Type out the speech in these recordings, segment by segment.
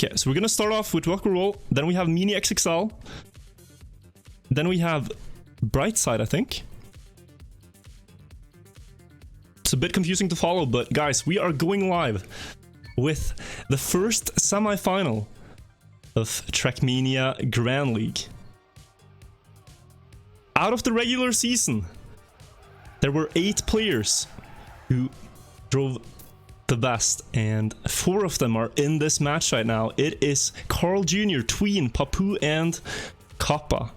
Okay, so we're gonna start off with Rock and Roll, then we have Mini XXL, then we have Brightside, I think. It's a bit confusing to follow, but guys, we are going live with the first semi-final of Trackmania Grand League. Out of the regular season, there were 8 players who drove the best, and 4 of them are in this match right now. It is Carl Jr., Tween, Papu, and Kappa.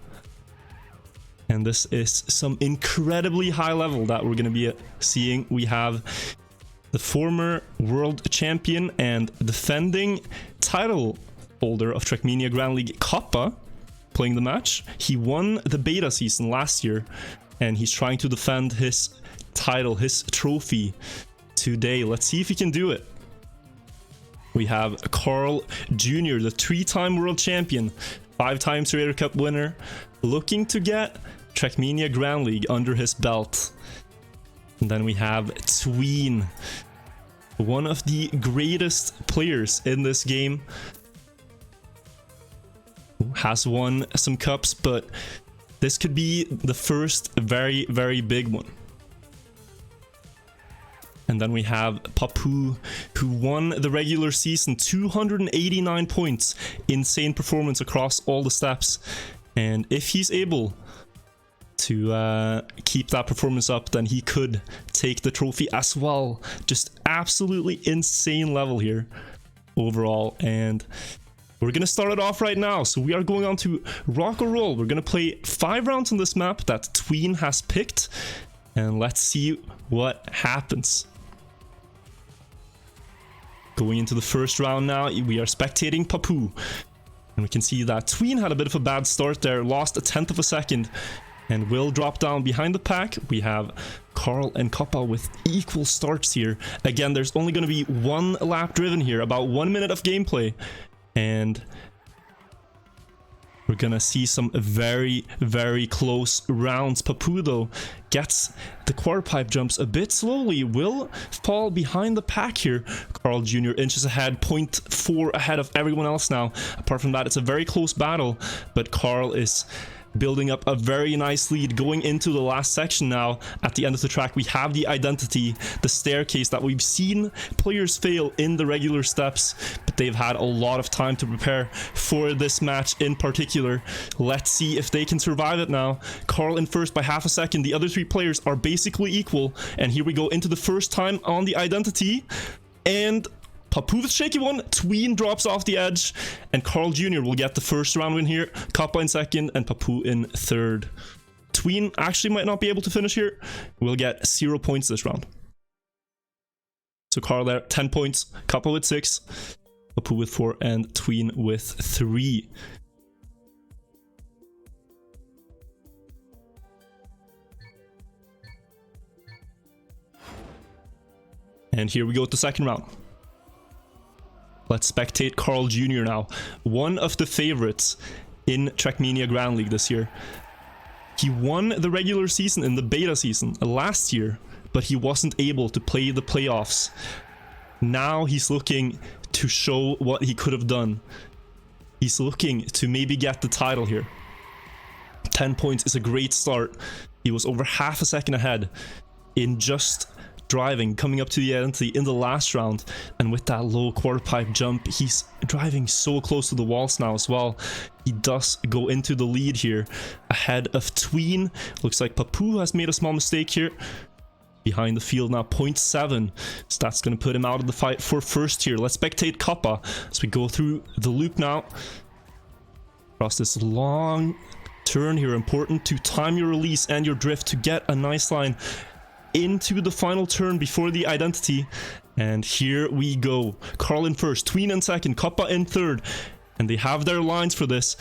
And this is some incredibly high level that we're going to be seeing. We have the former world champion and defending title holder of Trackmania Grand League, Kappa, playing the match. He won the beta season last year, and he's trying to defend his title, his trophy today. Let's see if he can do it. We have Carl Jr., the 3-time world champion, 5-time Raider Cup winner, looking to get Trackmania Grand League under his belt. And then we have Tween, one of the greatest players in this game, who has won some cups, but this could be the first very, very big one. And then we have Papu, who won the regular season, 289 points, insane performance across all the steps. And if he's able to keep that performance up, then he could take the trophy as well. Just absolutely insane level here overall. And we're gonna start it off right now. So we are going on to Rock or Roll. We're gonna play 5 rounds on this map that Tween has picked, and let's see what happens. Going into the first round now, we are spectating Papu, and we can see that Tween had a bit of a bad start there, lost 1/10 of a second, and will drop down behind the pack. We have Carl and Kappa with equal starts here. Again, there's only going to be 1 lap driven here, about 1 minute of gameplay, and we're gonna see some very, very close rounds. Papu, though, gets the quarter pipe jumps a bit slowly, will fall behind the pack here. Carl Jr. inches ahead, 0.4 ahead of everyone else now. Apart from that, it's a very close battle, but Carl is building up a very nice lead going into the last section now. At the end of the track, we have the identity, the staircase that we've seen players fail in the regular steps, but they've had a lot of time to prepare for this match in particular. Let's see if they can survive it now. Carl in first by half a second. The other 3 players are basically equal, and here we go into the first time on the identity, and Papu with shaky one, Tween drops off the edge, and Carl Jr. will get the first round win here. Kappa in second, and Papu in third. Tween actually might not be able to finish here. We'll get 0 points this round. So Carl there, 10 points. Kappa with 6, Papu with 4, and Tween with 3. And here we go with the second round. Let's spectate Carl Jr. now, one of the favorites in Trackmania Grand League this year. He won the regular season in the beta season last year, but he wasn't able to play the playoffs. Now he's looking to show what he could have done. He's looking to maybe get the title here. 10 points is a great start. He was over half a second ahead in just driving, coming up to the identity in the last round, and with that low quarter pipe jump, he's driving so close to the walls now as well. He does go into the lead here ahead of Tween. Looks like Papu has made a small mistake here. Behind the field now, 0.7, so that's going to put him out of the fight for first here. Let's spectate Kappa as we go through the loop now. Across this long turn here, important to time your release and your drift to get a nice line into the final turn before the identity. And here we go. Carl in first, Tween in second, Kappa in third, and they have their lines for this,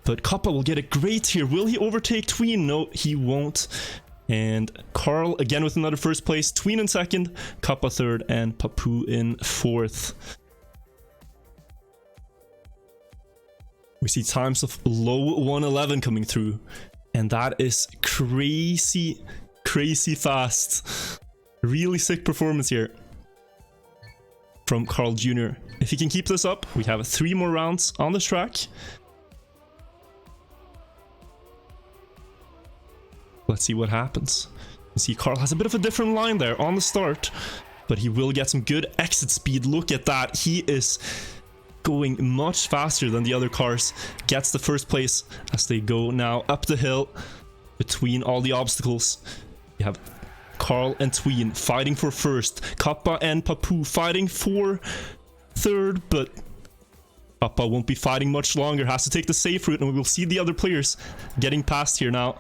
but Kappa will get it great here. Will he overtake Tween? No, he won't. And Carl again with another first place, Tween in second, Kappa third, and Papu in fourth. We see times of low 111 coming through, and that is crazy fast. Really sick performance here from Carl Jr. If he can keep this up, we have 3 more rounds on this track. Let's see what happens. You see Carl has a bit of a different line there on the start, but he will get some good exit speed. Look at that. He is going much faster than the other cars. Gets the first place as they go now up the hill between all the obstacles. You have Carl and Tween fighting for first. Kappa and Papu fighting for third, but Kappa won't be fighting much longer. Has to take the safe route, and we will see the other players getting past here now.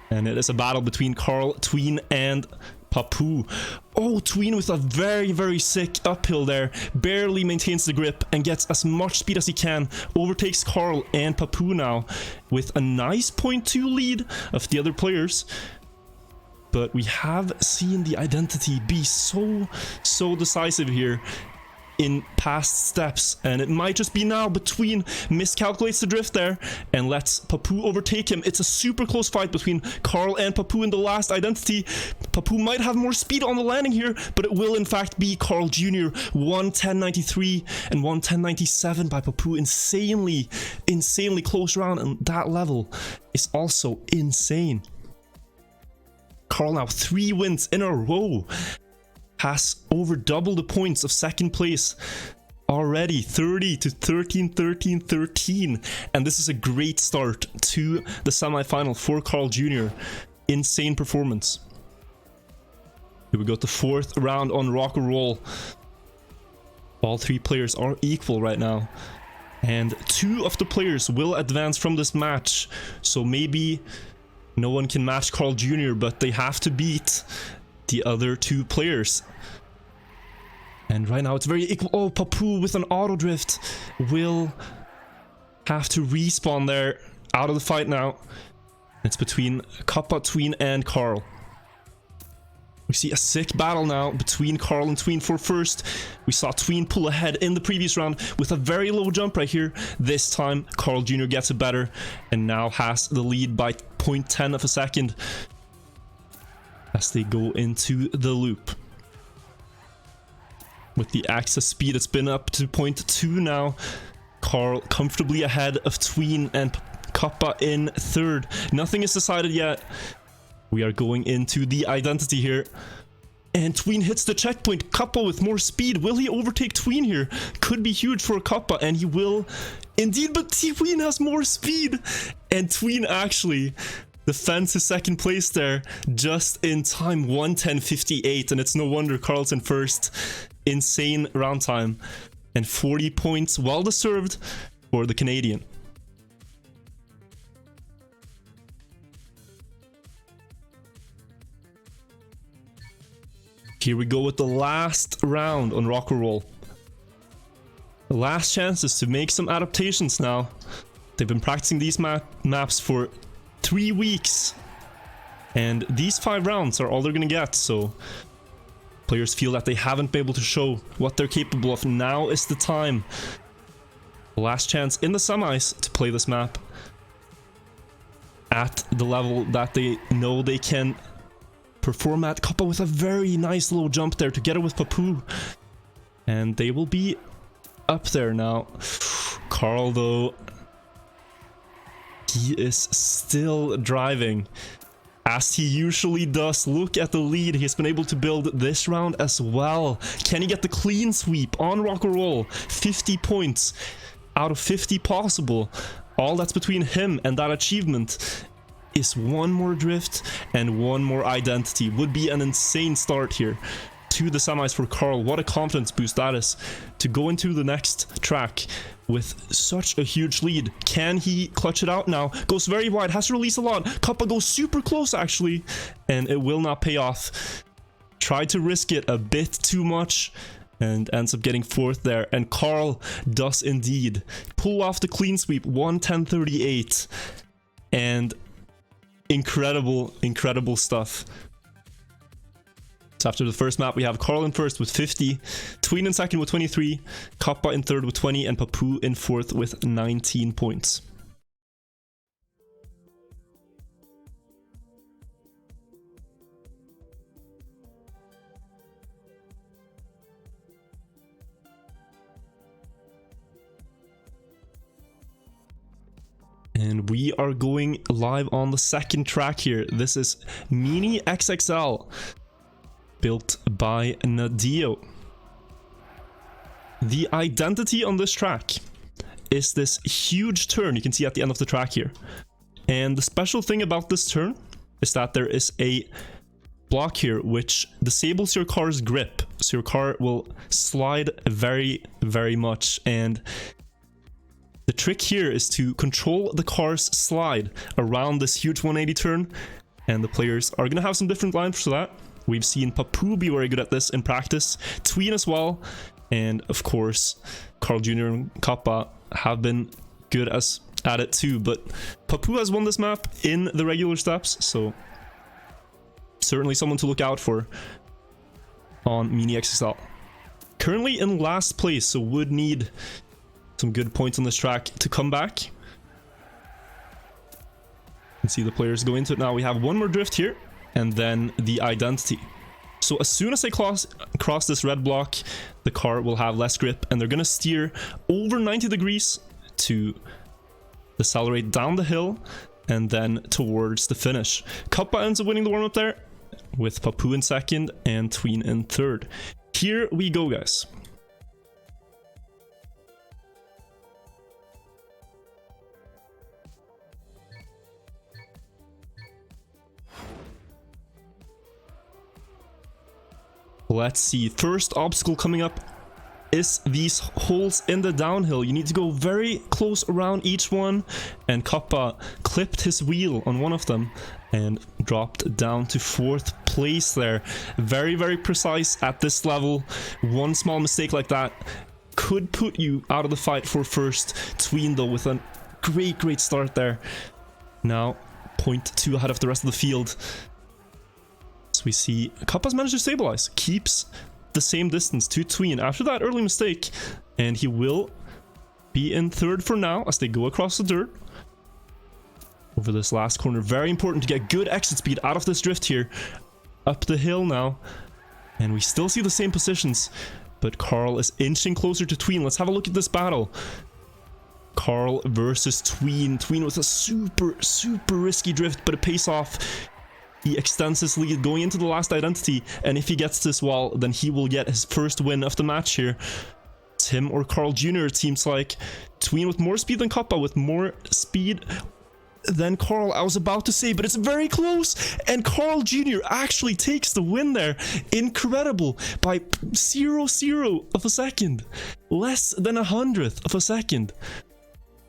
And it is a battle between Carl, Tween, and Papu. Oh, Tween with a very, very sick uphill there. Barely maintains the grip and gets as much speed as he can. Overtakes Carl and Papu now with a nice 0.2 lead of the other players. But we have seen the identity be so decisive here in past steps, and it might just be now. Between miscalculates the drift there and lets Papu overtake him. It's a super close fight between Carl and Papu in the last identity. Papu might have more speed on the landing here, but it will in fact be Carl Jr. 1:10.93 and 1:10.97 by Papu. Insanely close round, and that level is also insane. Carl now 3 wins in a row. Has over double the points of second place already. 30 to 13, 13, 13. And this is a great start to the semi-final for Carl Jr. Insane performance. Here we go, the 4th round on Rock and Roll. All 3 players are equal right now. And 2 of the players will advance from this match. So maybe no one can match Carl Jr., but they have to beat the other 2 players. And right now it's very equal. Oh, Papu with an auto drift will have to respawn there. Out of the fight now. It's between Kappa, Tween, and Carl. We see a sick battle now between Carl and Tween for first. We saw Tween pull ahead in the previous round with a very low jump right here. This time Carl Jr. gets it better and now has the lead by 0.10 of a second as they go into the loop. With the access speed, it's been up to 0.2 now. Carl comfortably ahead of Tween and Kappa in third. Nothing is decided yet. We are going into the identity here. And Tween hits the checkpoint. Kappa with more speed. Will he overtake Tween here? Could be huge for Kappa, and he will indeed, but Tween has more speed. And Tween actually defends his second place there just in time. 1:10.58, and it's no wonder Carl's in first. Insane round time. And 40 points, well deserved for the Canadian. Here we go with the last round on Rock and Roll. The last chance is to make some adaptations now. They've been practicing these maps for 3 weeks. And these 5 rounds are all they're going to get, so players feel that they haven't been able to show what they're capable of. Now is the time. The last chance in the semis to play this map at the level that they know they can perform at. Kappa with a very nice low jump there together with Papu. And they will be up there now. Carl, though, he is still driving as he usually does. Look at the lead he's been able to build this round as well. Can he get the clean sweep on Rock and Roll? 50 points out of 50 possible. All that's between him and that achievement is 1 more drift and 1 more identity. Would be an insane start here to the semis for Carl. What a confidence boost that is to go into the next track with such a huge lead. Can he clutch it out now? Goes very wide, has to release a lot. Kappa goes super close actually, and it will not pay off. Tried to risk it a bit too much and ends up getting 4th there. And Carl does indeed pull off the clean sweep. 1:10.38, and incredible stuff. So after the first map, we have Carl in first with 50, Tween in second with 23, Kappa in third with 20, and Papu in fourth with 19 points. And we are going live on the second track here. This is Mini XXL, built by Nadio. The identity on this track is this huge turn you can see at the end of the track here. And the special thing about this turn is that there is a block here which disables your car's grip. So your car will slide very, very much. And the trick here is to control the car's slide around this huge 180 turn, and the players are going to have some different lines for that. We've seen Papu be very good at this in practice, Tween as well, and of course Carl Jr. and Kappa have been good at it too, but Papu has won this map in the regular steps, so certainly someone to look out for on Mini XXL. Currently in last place, so would need some good points on this track to come back. You can see the players go into it now. We have one more drift here, and then the identity. So as soon as they cross this red block, the car will have less grip, and they're going to steer over 90 degrees to decelerate down the hill, and then towards the finish. Kappa ends up winning the warm-up there, with Papu in second and Tween in third. Here we go, guys. Let's see. First obstacle coming up is these holes in the downhill. You need to go very close around each one, and Kappa clipped his wheel on one of them and dropped down to 4th place there. Very, very precise at this level. One small mistake like that could put you out of the fight for first. Tween though with a great start there. Now 0.2 ahead of the rest of the field. So we see Kappa's managed to stabilize, keeps the same distance to Tween after that early mistake, and he will be in third for now as they go across the dirt over this last corner. Very important to get good exit speed out of this drift here. Up the hill now, and we still see the same positions, but Carl is inching closer to Tween. Let's have a look at this battle. Carl versus Tween. Tween with a super risky drift, but it pays off. He extends his lead going into the last identity, and if he gets this wall, then he will get his first win of the match here. It's him or Carl Jr. it seems like. Tween with more speed than Kappa, with more speed than Carl, I was about to say, but it's very close, and Carl Jr. actually takes the win there. Incredible, by 0.00 of a second. Less than 100th of a second.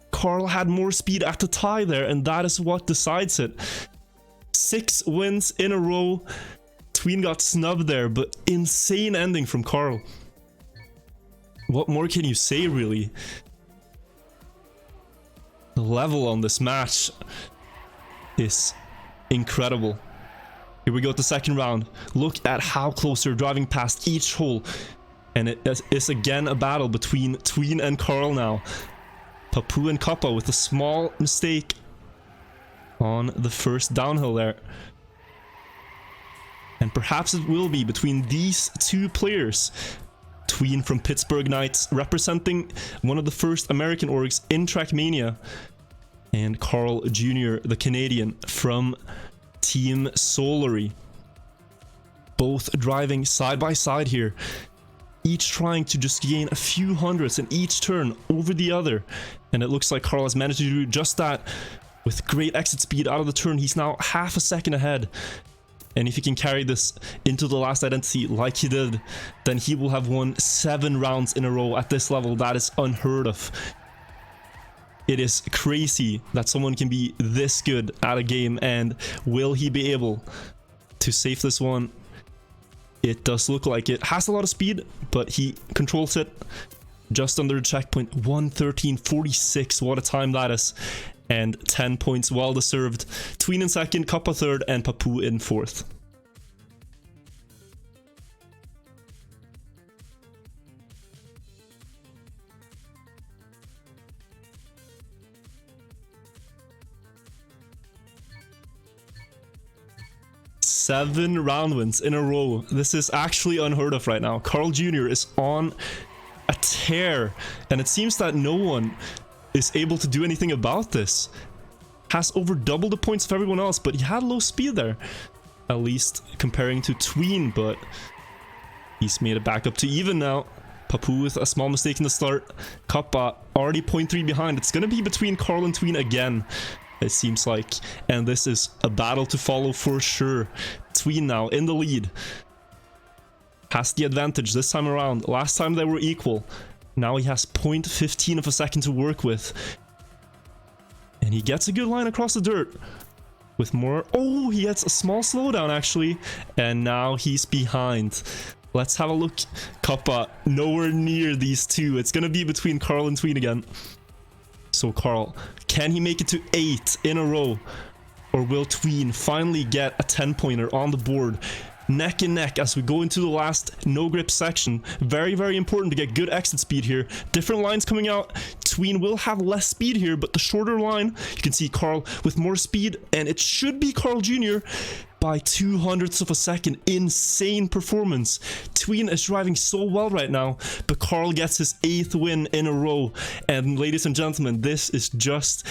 Carl had more speed at the tie there, and that is what decides it. 6 wins in a row. Tween got snubbed there, but insane ending from Carl. What more can you say, really? The level on this match is incredible. Here we go at the second round. Look at how close they're driving past each hole. And it is again a battle between Tween and Carl now. Papu and Kappa with a small mistake on the first downhill there. And perhaps it will be between these two players. Tween from Pittsburgh Knights, representing one of the first American orgs in Trackmania, and Carl Jr., the Canadian, from Team Solary. Both driving side by side here, each trying to just gain a few hundredths in each turn over the other. And it looks like Carl has managed to do just that. With great exit speed out of the turn, he's now half a second ahead. And if he can carry this into the last identity like he did, then he will have won 7 rounds in a row at this level. That is unheard of. It is crazy that someone can be this good at a game, and will he be able to save this one? It does look like it. Has a lot of speed, but he controls it just under the checkpoint. 1:13.46, what a time that is. And 10 points well deserved. Tween in second, Kappa third, and Papu in fourth. Seven round wins in a row. This is actually unheard of right now. Carl Jr. is on a tear, and it seems that no one is able to do anything about this. has over double the points of everyone else, but he had low speed there, at least comparing to Tween, but he's made it back up to even now. Papu with a small mistake in the start. Kappa already 0.3 behind. It's gonna be between Carl and Tween again, it seems like, and this is a battle to follow for sure. Tween now in the lead, has the advantage this time around. Last time they were equal. Now he has 0.15 of a second to work with, and he gets a good line across the dirt with more. Oh, he gets a small slowdown actually, and now he's behind. Let's have a look. Kappa nowhere near these two. It's gonna be between Carl and Tween again. So Carl, can he make it to 8 in a row, or will Tween finally get a 10-pointer on the board? Neck and neck as we go into the last no grip section. Very, very important to get good exit speed here. Different lines coming out. Tween will have less speed here, but the shorter line, you can see Carl with more speed, and it should be Carl Jr. by 0.02 of a second. Insane performance. Tween is driving so well right now, but Carl gets his 8th win in a row. And ladies and gentlemen, this is just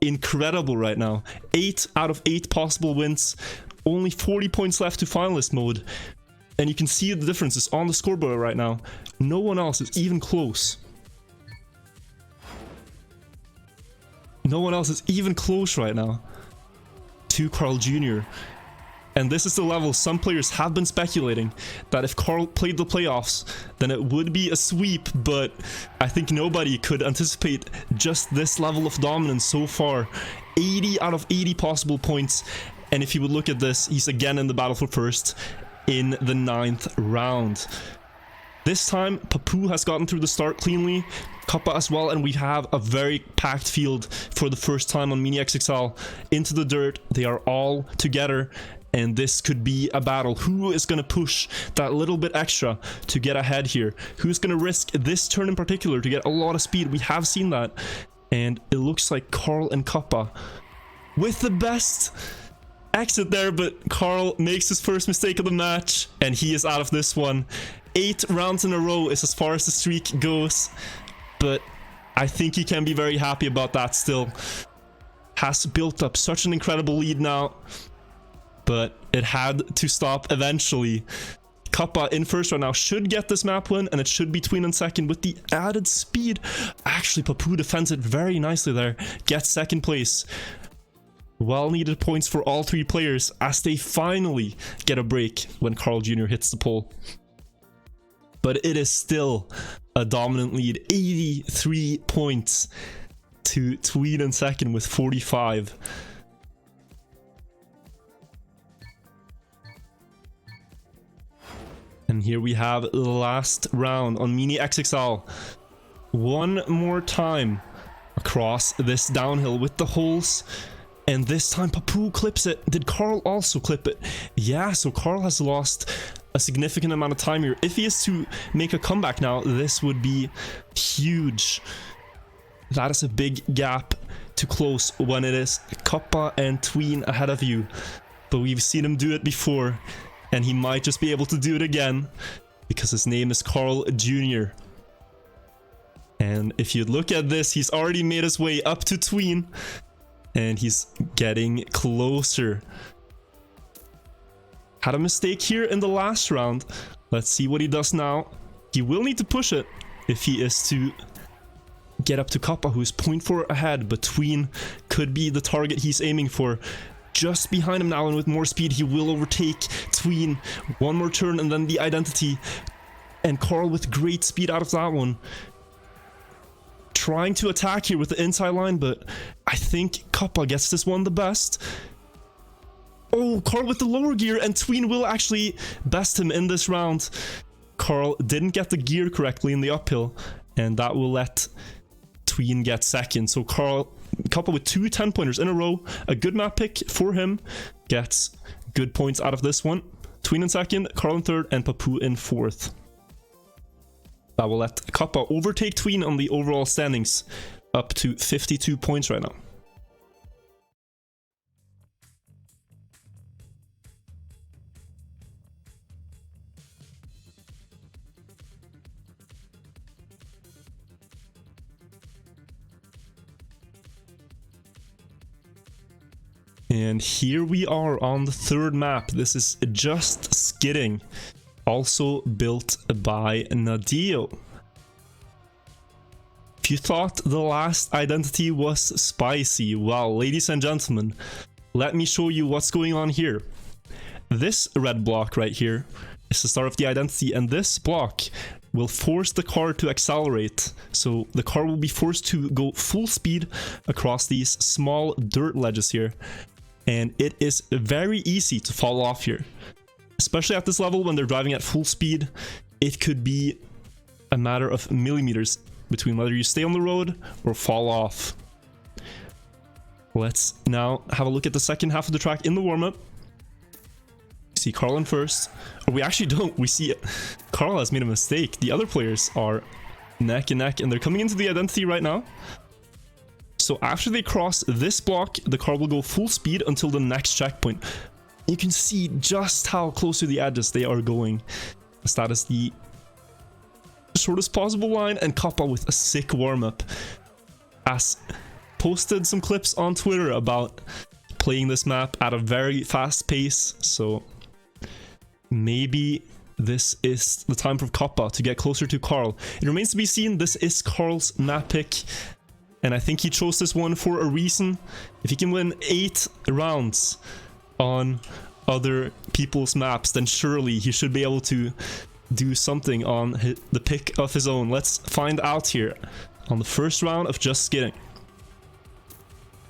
incredible right now. 8 out of 8 possible wins. Only 40 points left to finalist mode, and you can see the differences on the scoreboard right now. No one else is even close. No one else is even close right now to Carl Jr. And this is the level some players have been speculating that if Carl played the playoffs, then it would be a sweep, but I think nobody could anticipate just this level of dominance so far. 80 out of 80 possible points. And if you would look at this, he's again in the battle for first in the 9th round. This time, Papu has gotten through the start cleanly, Kappa as well, and we have a very packed field for the first time on Mini XXL. Into the dirt, they are all together, and this could be a battle. Who is going to push that little bit extra to get ahead here? Who's going to risk this turn in particular to get a lot of speed? We have seen that, and it looks like Carl and Kappa with the best exit there, but Carl makes his first mistake of the match, and he is out of this one. 8 rounds in a row is as far as the streak goes, but I think he can be very happy about that still. Has built up such an incredible lead now, but it had to stop eventually. Kappa in first right now should get this map win, and it should be Tween in second with the added speed. Actually, Papu defends it very nicely there, gets second place. Well needed points for all 3 players as they finally get a break when Carl Jr. hits the pole. But it is still a dominant lead. 83 points to Tween in second with 45. And here we have the last round on Mini XXL. One more time across this downhill with the holes. And this time Papu clips it. Did Carl also clip it? Yeah, so Carl has lost a significant amount of time here. If he is to make a comeback now, this would be huge. That is a big gap to close when it is Kappa and Tween ahead of you. But we've seen him do it before, and he might just be able to do it again because his name is Carl Jr. And if you look at this, he's already made his way up to Tween, and he's getting closer. Had a mistake here in the last round. Let's see what he does now. He will need to push it if he is to get up to Kappa, who is 0.4 ahead, but Tween could be the target he's aiming for. Just behind him now, and with more speed, he will overtake Tween. One more turn and then the identity. And Carl with great speed out of that one. Trying to attack here with the inside line, but I think Kappa gets this one the best. Oh, Carl with the lower gear, and Tween will actually best him in this round. Carl didn't get the gear correctly in the uphill, and that will let Tween get second. So Kappa with 2 10-pointers in a row. A good map pick for him. Gets good points out of this one. Tween in second, Carl in third, and Papu in fourth. That will let Kappa overtake Tween on the overall standings, up to 52 points right now. And here we are on the third map. This is Just Skidding, also built by Nadio. If you thought the last identity was spicy, well, ladies and gentlemen, let me show you what's going on here. This red block right here is the start of the identity, and this block will force the car to accelerate. So the car will be forced to go full speed across these small dirt ledges here. And it is very easy to fall off here. Especially at this level when they're driving at full speed, it could be a matter of millimeters between whether you stay on the road or fall off. Let's now have a look at the second half of the track in the warm-up. We see Carl in first. Or we actually don't. We see Carl has made a mistake. The other players are neck and neck, and they're coming into the identity right now. So after they cross this block, the car will go full speed until the next checkpoint. You can see just how close to the edges they are going. As that is the shortest possible line, and Kappa with a sick warm-up. As posted some clips on Twitter about playing this map at a very fast pace, so maybe this is the time for Kappa to get closer to Carl. It remains to be seen. This is Carl's map pick, and I think he chose this one for a reason. If he can win 8 rounds on other people's maps, then surely he should be able to do something on the pick of his own. Let's find out here on the first round of Just Skidding.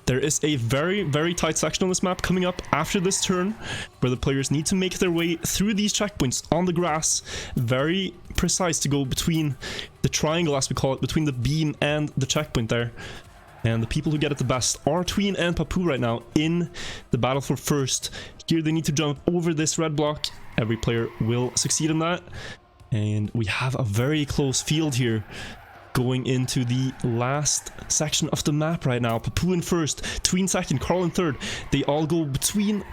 There is a very, very tight section on this map coming up after this turn, where the players need to make their way through these checkpoints on the grass. Very precise to go between the triangle, as we call it, between the beam and the checkpoint there. And the people who get it the best are Tween and Papu right now in the battle for first. Here they need to jump over this red block. Every player will succeed in that. And we have a very close field here going into the last section of the map right now. Papu in first, Tween second, Carl in third. They all go between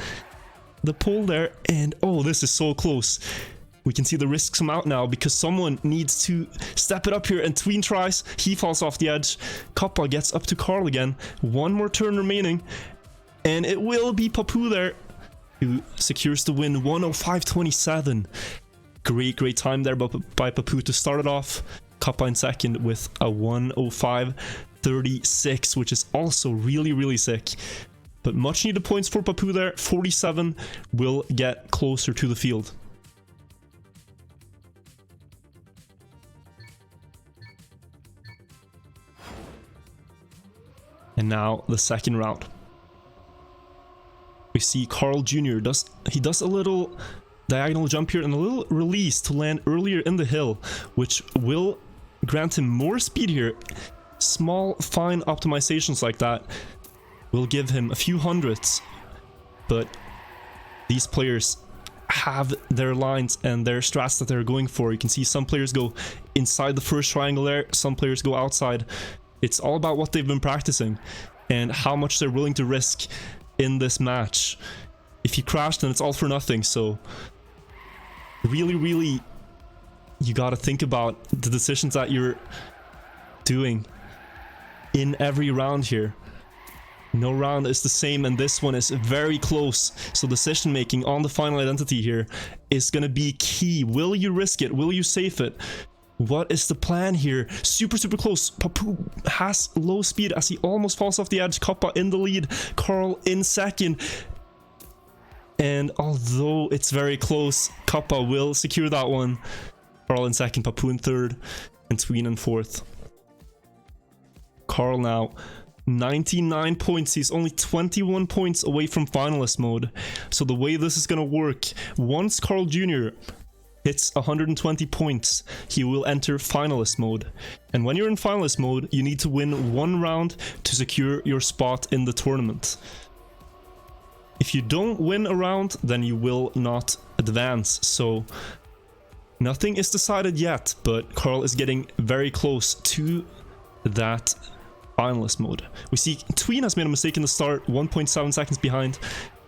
the pole there, and oh, this is so close. We can see the risks come out now because someone needs to step it up here, and Tween tries. He falls off the edge. Kappa gets up to Carl again. One more turn remaining, and it will be Papu there who secures the win. 105.27. Great time there by Papu to start it off. Kappa in second with a 105.36, which is also really sick. But much needed points for Papu there. 47 will get closer to the field. And now the second round. We see Carl Jr. does a little diagonal jump here and a little release to land earlier in the hill, which will grant him more speed here. Small, fine optimizations like that will give him a few hundreds, but these players have their lines and their strats that they're going for. You can see some players go inside the first triangle there, some players go outside. It's all about what they've been practicing and how much they're willing to risk in this match. If you crash, then it's all for nothing. So really you got to think about the decisions that you're doing in every round here. No round is the same, and this one is very close. So decision making on the final identity here is going to be key. Will you risk it? Will you safe it? What is the plan here? Super close. Papu has low speed as he almost falls off the edge. Kappa in the lead. Carl in second. And although it's very close, Kappa will secure that one. Carl in second, Papu in third, and Tween in fourth. Carl now 99 points. He's only 21 points away from finalist mode. So the way this is going to work, once Carl Jr. hits 120 points, he will enter finalist mode. And when you're in finalist mode, you need to win one round to secure your spot in the tournament. If you don't win a round, then you will not advance. So nothing is decided yet, but Carl is getting very close to that finalist mode. We see Tween has made a mistake in the start, 1.7 seconds behind,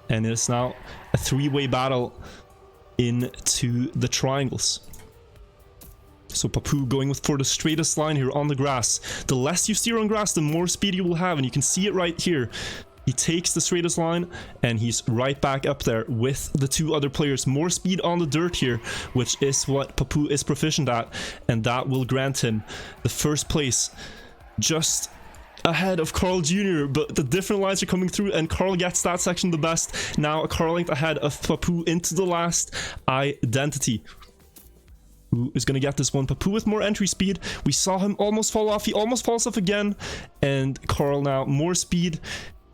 and it is now a 3-way battle into the triangles. So Papu going for the straightest line here on the grass. The less you steer on grass, the more speed you will have, and you can see it right here. He takes the straightest line, and he's right back up there with the two other players. More speed on the dirt here, which is what Papou is proficient at, and that will grant him the first place, just ahead of Carl Jr., but the different lines are coming through, and Carl gets that section the best. Now a car length ahead of Papou into the last identity. Who is going to get this one? Papou with more entry speed. We saw him almost fall off. He almost falls off again, and Carl now more speed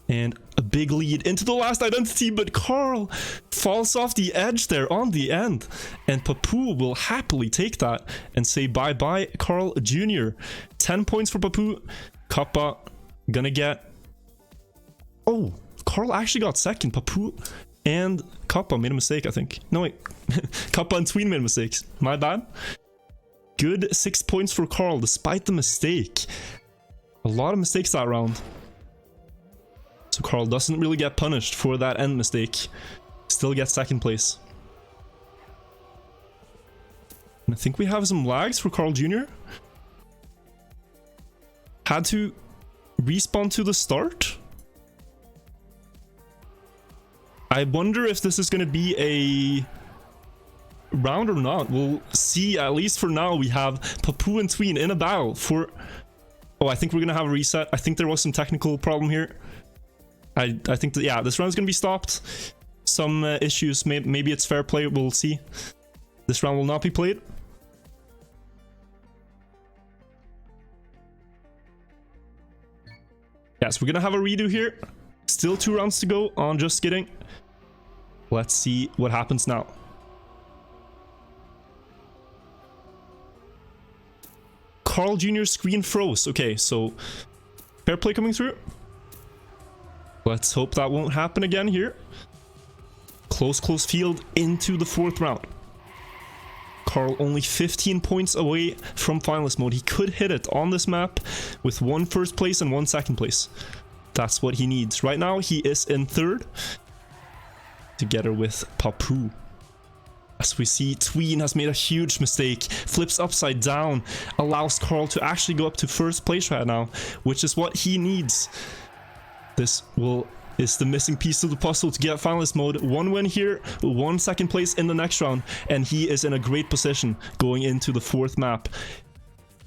and a big lead into the last identity, but Carl falls off the edge there on the end, and Papou will happily take that and say bye-bye Carl Jr. 10 points for Papou. Kappa gonna get... Oh, Carl actually got second. Papou and Kappa made a mistake, I think. No, wait. Kappa and Tween made mistakes. My bad. Good 6 points for Carl, despite the mistake. A lot of mistakes that round. So Carl doesn't really get punished for that end mistake. Still gets second place. And I think we have some lags for Carl Jr. Had to respawn to the start. I wonder if this is going to be a round or not. We'll see. At least for now, we have Papou and Tween in a battle for... Oh, I think we're going to have a reset. I think there was some technical problem here. I think that, yeah, this round is going to be stopped. Some issues. Maybe it's fair play. We'll see. This round will not be played. Yes, we're going to have a redo here. Still 2 rounds to go on Just Kidding. Let's see what happens now. Carl Jr.'s screen froze. Okay, so fair play coming through. Let's hope that won't happen again here. Close field into the 4th round. Carl only 15 points away from finalist mode. He could hit it on this map with 1 first place and 1 second place. That's what he needs. Right now, he is in 3rd, together with Papou. As we see, Tween has made a huge mistake. Flips upside down, allows Carl to actually go up to 1st place right now, which is what he needs. This is the missing piece of the puzzle to get finalist mode. 1 win here, 1 second place in the next round, and he is in a great position going into the 4th map.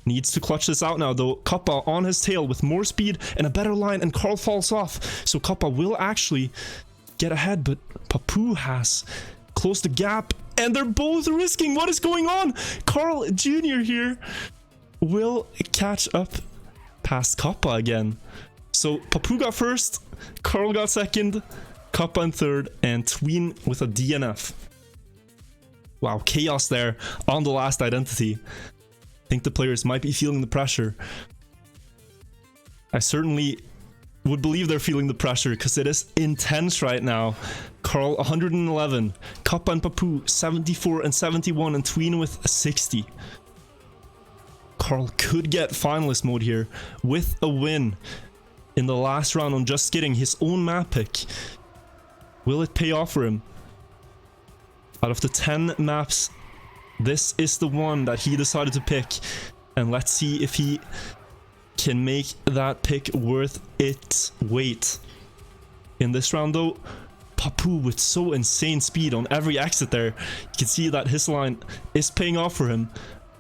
Needs to clutch this out now though. Kappa on his tail with more speed and a better line, and Carl falls off. So Kappa will actually get ahead, but Papou has closed the gap, and they're both risking. What is going on? Carl Jr. here will catch up past Kappa again. So Papou got 1st, Carl got 2nd, Kappa in 3rd, and Tween with a DNF. Wow, chaos there on the last identity. I think the players might be feeling the pressure. I certainly would believe they're feeling the pressure because it is intense right now. Carl 111, Kappa and Papou 74 and 71, and Tween with 60. Carl could get finalist mode here with a win in the last round on Just Kidding, his own map pick. Will it pay off for him? Out of the 10 maps, this is the one that he decided to pick, and let's see if he can make that pick worth its weight. In this round though, Papou with so insane speed on every exit there, you can see that his line is paying off for him.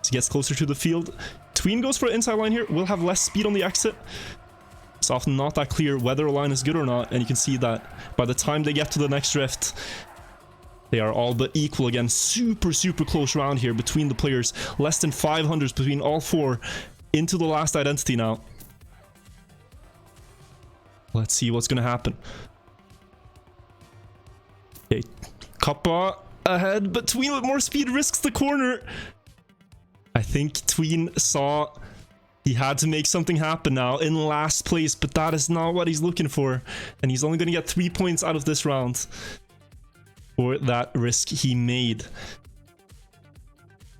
As he gets closer to the field, Tween goes for an inside line here, will have less speed on the exit. It's often not that clear whether a line is good or not, and you can see that by the time they get to the next drift, they are all but equal again. Super close round here between the players. Less than 500s between all 4 into the last identity now. Let's see what's going to happen. Okay, Kappa ahead, but Tween with more speed risks the corner. I think Tween saw he had to make something happen now in last place, but that is not what he's looking for. And he's only going to get 3 points out of this round for that risk he made.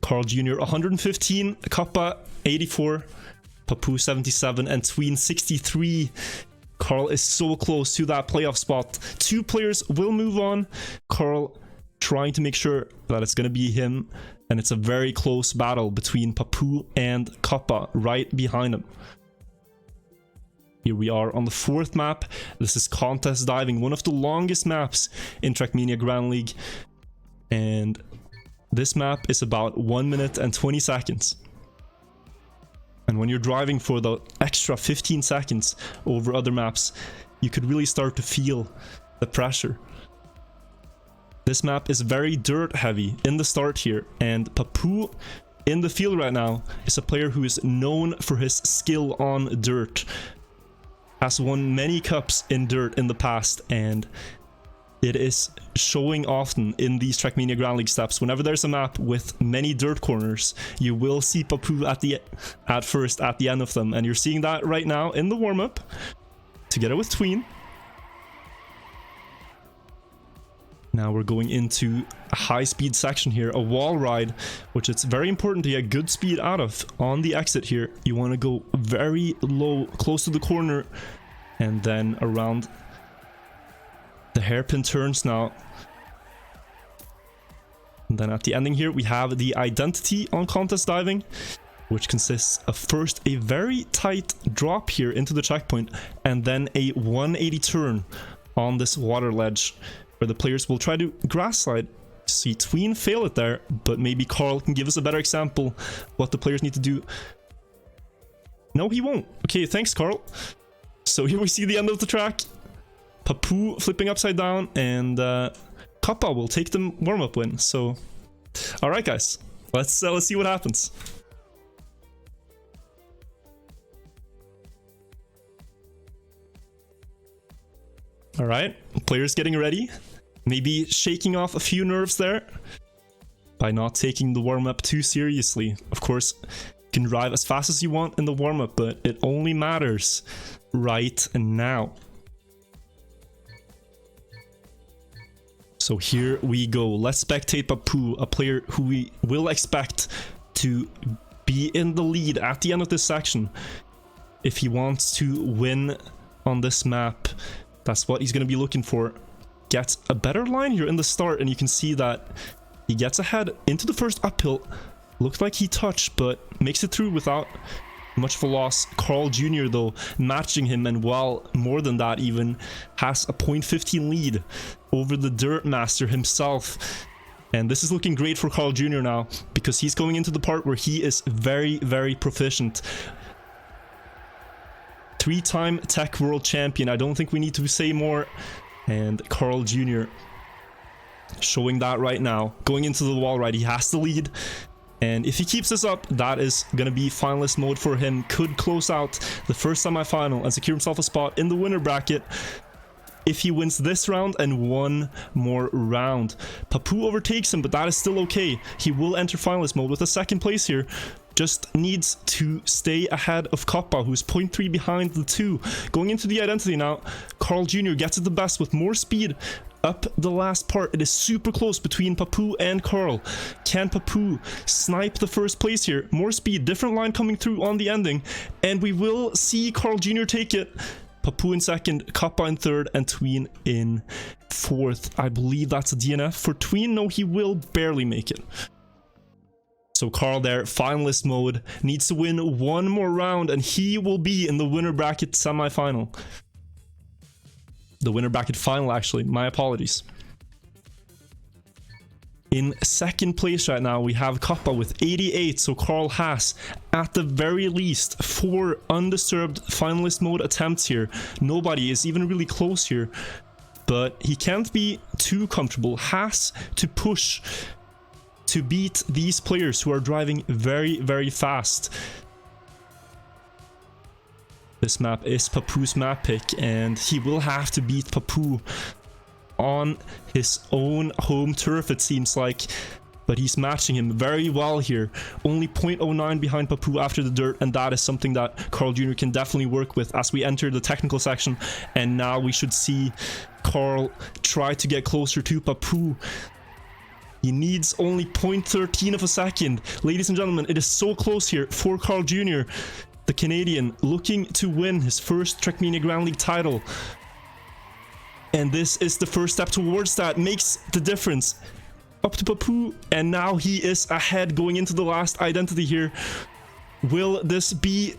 Carl Jr. 115, Kappa 84, Papou 77, and Tween 63. Carl is so close to that playoff spot. 2 players will move on. Carl trying to make sure that it's going to be him. And it's a very close battle between Papou and Kappa right behind him. Here we are on the 4th map. This is contest diving, one of the longest maps in Trackmania Grand League. And this map is about 1 minute and 20 seconds. And when you're driving for the extra 15 seconds over other maps, you could really start to feel the pressure. This map is very dirt heavy in the start here, and Papu in the field right now is a player who is known for his skill on dirt. Has won many cups in dirt in the past, and it is showing often in these Trackmania Grand League steps. Whenever there's a map with many dirt corners, you will see Papu at first at the end of them, and you're seeing that right now in the warm-up together with Tween. Now we're going into a high-speed section here, a wall ride, which it's very important to get good speed out of. On the exit here, you want to go very low, close to the corner, and then around the hairpin turns now. And then at the ending here, we have the identity on contest diving, which consists of first a very tight drop here into the checkpoint, and then a 180 turn on this water ledge, where the players will try to grass slide. See Tween fail it there, but maybe Carl can give us a better example what the players need to do. No, he won't. Okay, thanks, Carl. So here we see the end of the track. Papu flipping upside down, and Kappa will take the warm-up win. So, all right, guys, let's see what happens. All right, players getting ready. Maybe shaking off a few nerves there by not taking the warm-up too seriously. Of course, you can drive as fast as you want in the warm-up, but it only matters right now. So here we go. Let's spectate Papu, a player who we will expect to be in the lead at the end of this section. If he wants to win on this map, that's what he's going to be looking for. Gets a better line here in the start, and you can see that he gets ahead into the first uphill. Looked like he touched, but makes it through without much of a loss. Carl Jr. though, matching him, and well, more than that even, has a 0.15 lead over the Dirt Master himself. And this is looking great for Carl Jr. now, because he's going into the part where he is very, very proficient. 3-time Tech World Champion. I don't think we need to say more. And Carl Jr. showing that right now. Going into the wall ride, he has the lead. And if he keeps this up, that is going to be finalist mode for him. Could close out the first semi-final and secure himself a spot in the winner bracket if he wins this round and one more round. Papu overtakes him, but that is still okay. He will enter finalist mode with a second place here. Just needs to stay ahead of Kappa, who's 0.3 behind the two. Going into the identity now, Carl Jr. gets it the best with more speed up the last part. It is super close between Papu and Carl. Can Papu snipe the first place here? More speed, different line coming through on the ending, and we will see Carl Jr. take it. Papu in second, Kappa in third, and Tween in fourth. I believe that's a DNF for Tween. No, he will barely make it. So Carl there, finalist mode, needs to win one more round, and he will be in the winner bracket semi-final. The winner bracket final, actually. My apologies. In second place right now, we have Kappa with 88. So Carl has, at the very least, 4 undisturbed finalist mode attempts here. Nobody is even really close here. But he can't be too comfortable. Has to push to beat these players who are driving very, very fast. This map is Papu's map pick, and he will have to beat Papu on his own home turf, it seems like. But he's matching him very well here. Only 0.09 behind Papu after the dirt, and that is something that Carl Jr. can definitely work with as we enter the technical section. And now we should see Carl try to get closer to Papu. He needs only 0.13 of a second. Ladies and gentlemen, it is so close here for Carl Jr., the Canadian, looking to win his first Trackmania Grand League title. And this is the first step towards that. Makes the difference. Up to Papu, and now he is ahead going into the last identity here. Will this be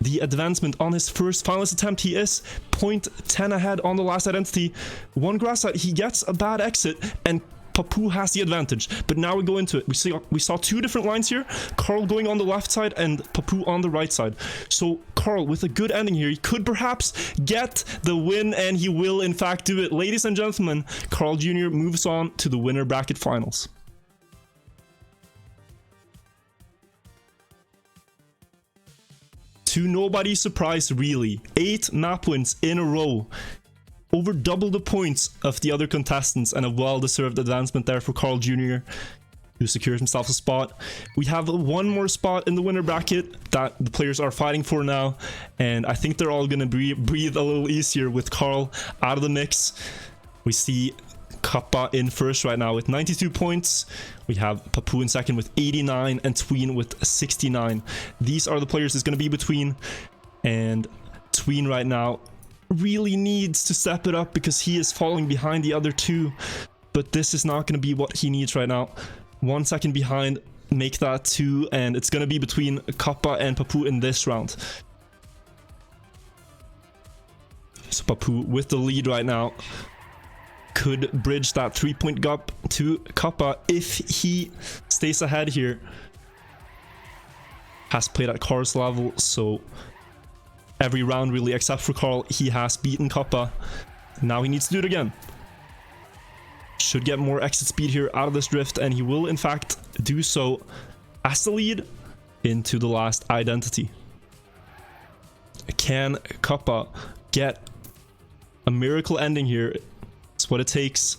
the advancement on his first finalist attempt. He is 0.10 ahead on the last identity. One grass side, he gets a bad exit, and Papou has the advantage. But now we go into it. We saw two different lines here. Carl going on the left side and Papou on the right side. So Carl, with a good ending here, he could perhaps get the win, and he will in fact do it. Ladies and gentlemen, Carl Jr. moves on to the winner bracket finals. To nobody's surprise, really, 8 map wins in a row. Over double the points of the other contestants, and a well-deserved advancement there for Carl Jr., who secures himself a spot. We have one more spot in the winner bracket that the players are fighting for now, and I think they're all going to breathe a little easier with Carl out of the mix. We see Kappa in first right now with 92 points. We have Papou in second with 89 and Tween with 69. These are the players it's going to be between, and Tween right now really needs to step it up because he is falling behind the other two, but this is not going to be what he needs right now. 1 second behind, make that 2, and it's going to be between Kappa and Papou in this round. So Papou with the lead right now could bridge that 3-point gap to Kappa if he stays ahead here. Has played at Carl's level, so every round really except for Carl, he has beaten Kappa. Now he needs to do it again. Should get more exit speed here out of this drift, and he will in fact do so as the lead into the last identity. Can Kappa get a miracle ending here? It's what it takes.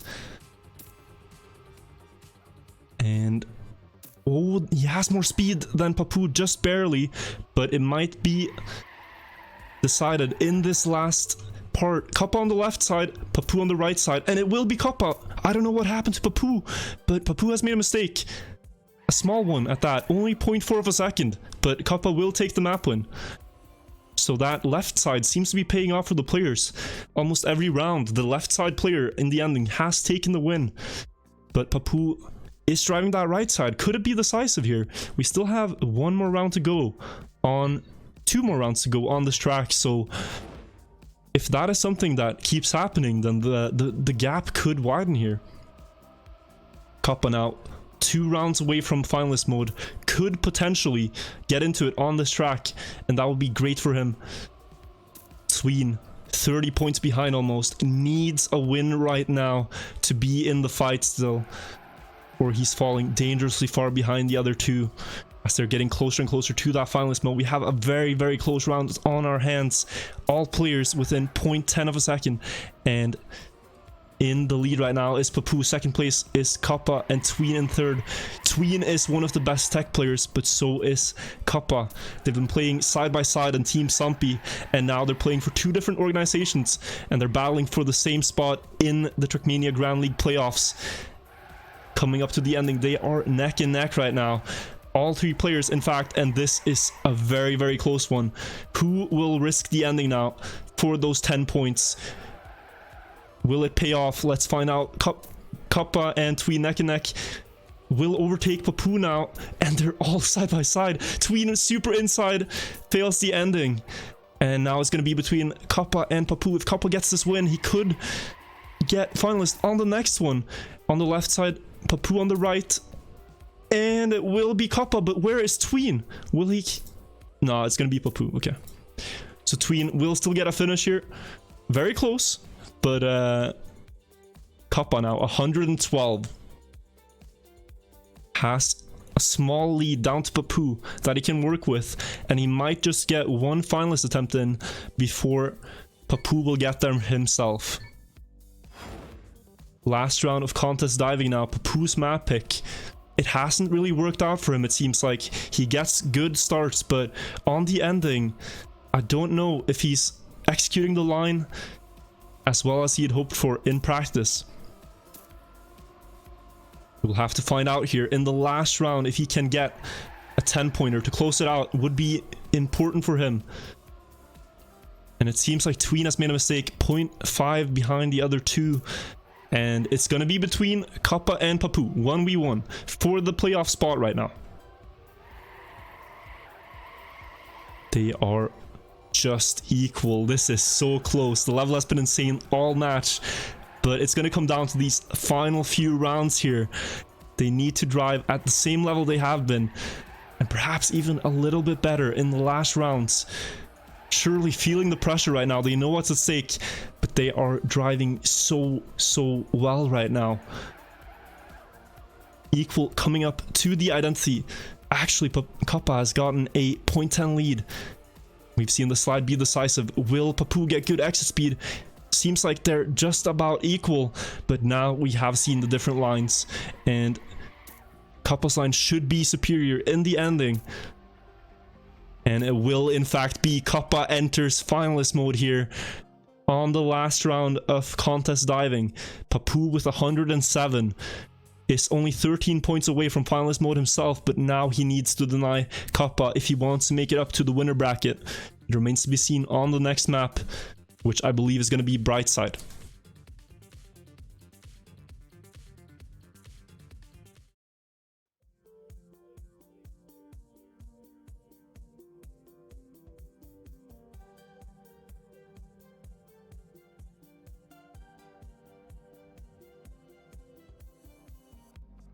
And oh, he has more speed than Papou, just barely, but it might be decided in this last part. Kappa on the left side, Papou on the right side, and it will be Kappa. I don't know what happened to Papou, but Papou has made a mistake. A small one at that, only 0.4 of a second, but Kappa will take the map win. So that left side seems to be paying off for the players. Almost every round, the left side player in the ending has taken the win. But Papou is driving that right side. Could it be decisive here? We still have one more round to go on, 2 more rounds to go on this track. So if that is something that keeps happening, then the gap could widen here. Kappa now 2 rounds away from finalist mode, could potentially get into it on this track, and that would be great for him. Tween 30 points behind almost, needs a win right now to be in the fight still, or he's falling dangerously far behind the other two as they're getting closer and closer to that finalist mode. We have a very, very close round on our hands. All players within 0.10 of a second, and in the lead right now is Papou. Second place is Kappa, and Tween in third. Tween is one of the best tech players, but so is Kappa. They've been playing side by side on Team Sumpy, and now they're playing for 2 different organizations, and they're battling for the same spot in the Trackmania Grand League playoffs. Coming up to the ending, they are neck and neck right now. All 3 players, in fact, and this is a very, very close one. Who will risk the ending now for those 10 points? Will it pay off? Let's find out. Kappa and Tween neck and neck. Will overtake Papou now, and they're all side by side. Tween is super inside, fails the ending, and now it's going to be between Kappa and Papou. If Kappa gets this win, he could get finalist on the next one. On the left side, Papou on the right, and it will be Kappa. But where is Tween? Will he? No, it's going to be Papou. Okay, so Tween will still get a finish here. Very close. But Kappa now 112 has a small lead down to Papou that he can work with, and he might just get 1 finalist attempt in before Papou will get there himself. Last round of contest diving now. Papou's map pick, it hasn't really worked out for him. It seems like he gets good starts, but on the ending, I don't know if he's executing the line as well as he had hoped for in practice. We'll have to find out here in the last round. If he can get a 10-pointer to close it out, would be important for him. And it seems like Tween has made a mistake, 0.5 behind the other 2, and it's going to be between Kappa and Papou, 1v1 for the playoff spot right now. They are just equal. This is so close. The level has been insane all match, but it's going to come down to these final few rounds here. They need to drive at the same level they have been, and perhaps even a little bit better in the last rounds. Surely feeling the pressure right now. They know what's at stake, but they are driving so well right now. Equal coming up to the identity. Actually, Kappa has gotten a 0.10 lead. We've seen the slide be decisive. Will Papu get good exit speed? Seems like they're just about equal, but now we have seen the different lines, and Kappa's line should be superior in the ending. And it will in fact be. Kappa enters finalist mode here on the last round of contest diving. Papu with 107 is only 13 points away from finalist mode himself, but now he needs to deny Kappa if he wants to make it up to the winner bracket. It remains to be seen on the next map, which I believe is going to be Brightside.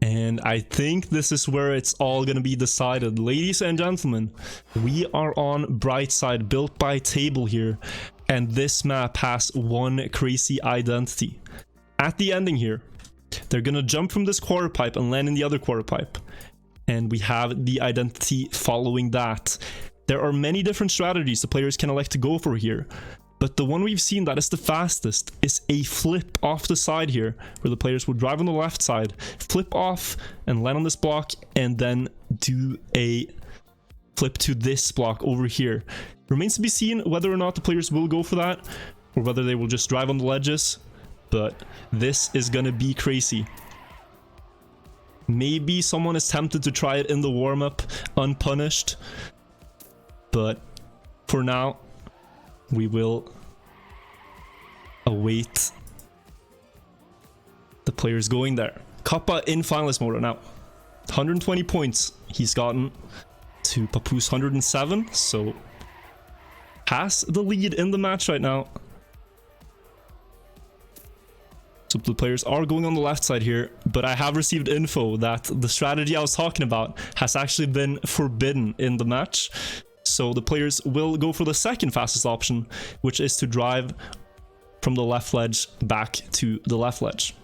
And I think this is where it's all going to be decided. Ladies and gentlemen, we are on Brightside, built by Table here. And this map has one crazy identity. At the ending here, they're going to jump from this quarter pipe and land in the other quarter pipe. And we have the identity following that. There are many different strategies the players can elect to go for here. But the one we've seen that is the fastest is a flip off the side here, where the players will drive on the left side, flip off and land on this block, and then do a flip to this block over here. Remains to be seen whether or not the players will go for that, or whether they will just drive on the ledges, but this is gonna be crazy. Maybe someone is tempted to try it in the warm-up unpunished, but for now, we will await the players going there. Kappa in finalist mode now. 120 points he's gotten to Papu's 107, so has the lead in the match right now. So the players are going on the left side here, but I have received info that the strategy I was talking about has actually been forbidden in the match. So the players will go for the second fastest option, which is to drive from the left ledge back to the left ledge.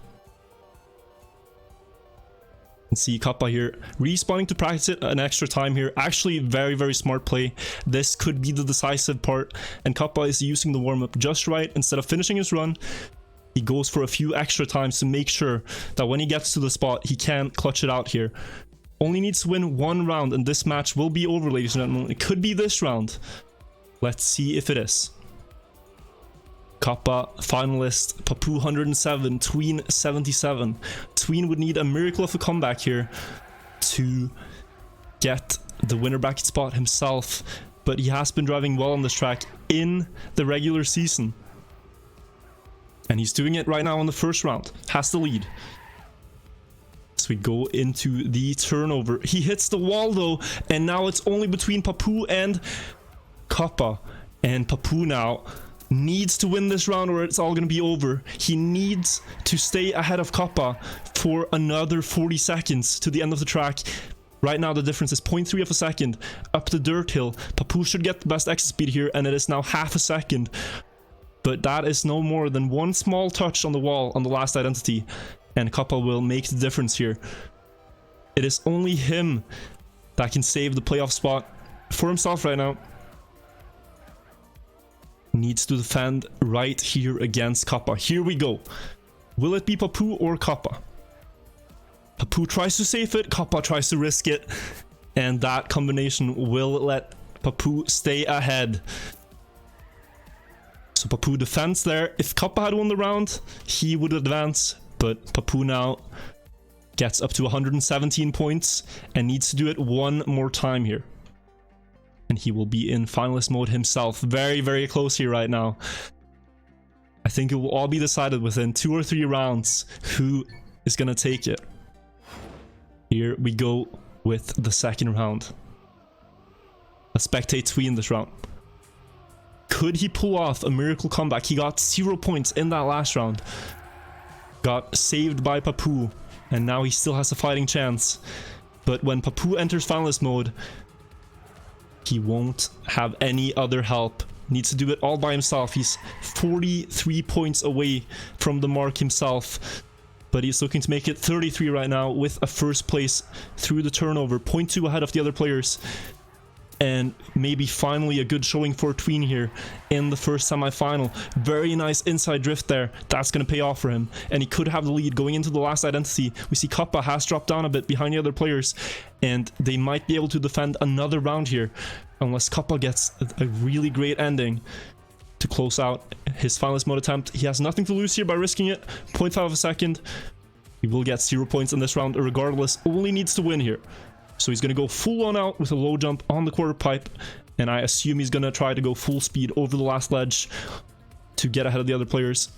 And see Kappa here respawning to practice it an extra time here. Actually, very smart play. This could be the decisive part, and Kappa is using the warm-up just right. Instead of finishing his run, he goes for a few extra times to make sure that when he gets to the spot, he can clutch it out here. Only needs to win one round and this match will be over, ladies and gentlemen. It could be this round. Let's see if it is. Kappa finalist, Papu 107, Tween 77. Tween would need a miracle of a comeback here to get the winner bracket spot himself, but he has been driving well on this track in the regular season. And he's doing it right now on the first round. Has the lead. So we go into the turnover. He hits the wall though, and now it's only between Papu and Kappa. And Papu now needs to win this round or it's all going to be over. He needs to stay ahead of Kappa for another 40 seconds to the end of the track. Right now the difference is 0.3 of a second up the dirt hill. Papu should get the best exit speed here, and it is now half a second. But that is no more than one small touch on the wall on the last identity, and Kappa will make the difference here. It is only him that can save the playoff spot for himself right now. Needs to defend right here against Kappa. Here we go. Will it be Papu or Kappa? Papu tries to save it, Kappa tries to risk it, and that combination will let Papu stay ahead. So Papu defends there. If Kappa had won the round, he would advance, but Papu now gets up to 117 points and needs to do it one more time here. And he will be in finalist mode himself. Very close here right now. I think it will all be decided within 2 or 3 rounds who is going to take it. Here we go with the second round. Let's spectate Twee in this round. Could he pull off a miracle comeback? He got 0 points in that last round. Got saved by Papou, and now he still has a fighting chance. But when Papou enters finalist mode, he won't have any other help. Needs to do it all by himself. He's 43 points away from the mark himself, but he's looking to make it 33 right now with a first place through the turnover, 0.2 ahead of the other players. And maybe finally a good showing for Tween here in the first semi-final. Very nice inside drift there. That's going to pay off for him. And he could have the lead going into the last identity. We see Kappa has dropped down a bit behind the other players, and they might be able to defend another round here, unless Kappa gets a really great ending to close out his finalist mode attempt. He has nothing to lose here by risking it. 0.5 of a second. He will get 0 points in this round regardless. Only needs to win here. So he's going to go full on out with a low jump on the quarter pipe, and I assume he's going to try to go full speed over the last ledge to get ahead of the other players.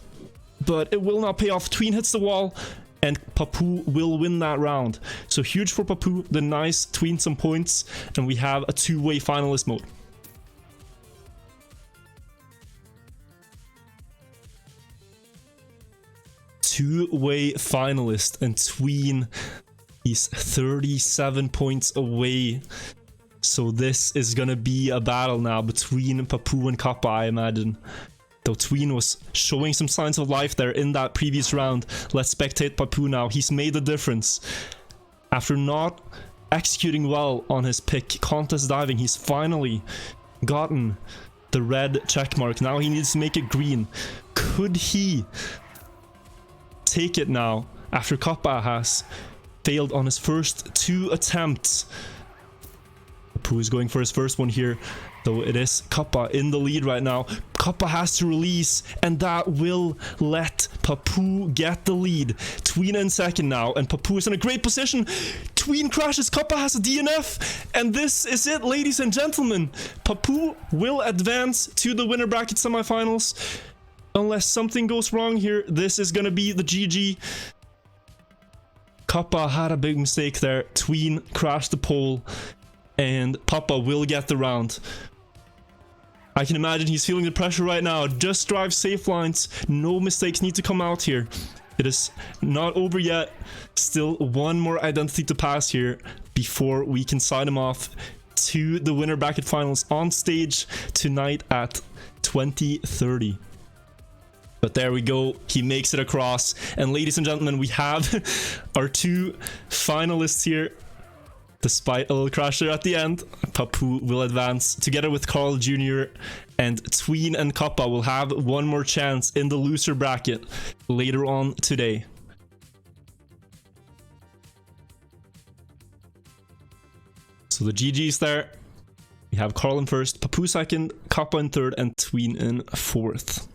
But it will not pay off. Tween hits the wall, and Papou will win that round. So huge for Papou, the nice Tween some points, and we have a two-way finalist mode. Two-way finalist, and Tween, he's 37 points away. So this is gonna be a battle now between Papou and Kappa, I imagine. Though Tween was showing some signs of life there in that previous round. Let's spectate Papou now. He's made the difference. After not executing well on his pick, contest diving, he's finally gotten the red check mark. Now he needs to make it green. Could he take it now after Kappa has failed on his first 2 attempts? Papou is going for his first one here, though it is Kappa in the lead right now. Kappa has to release, and that will let Papou get the lead. Tween in second now, and Papou is in a great position. Tween crashes, Kappa has a DNF, and this is it, ladies and gentlemen. Papou will advance to the winner bracket semifinals. Unless something goes wrong here, this is gonna be the GG. Kappa had a big mistake there. Tween crashed the pole, and Papa will get the round. I can imagine he's feeling the pressure right now. Just drive safe lines. No mistakes need to come out here. It is not over yet. Still one more identity to pass here before we can sign him off to the winner bracket finals on stage tonight at 20:30. But there we go, he makes it across. And ladies and gentlemen, we have our 2 finalists here. Despite a little crash there at the end, Papou will advance together with Carl Jr. and Tween and Kappa will have one more chance in the loser bracket later on today. So the GG's there. We have Carl in first, Papou second, Kappa in third, and Tween in fourth.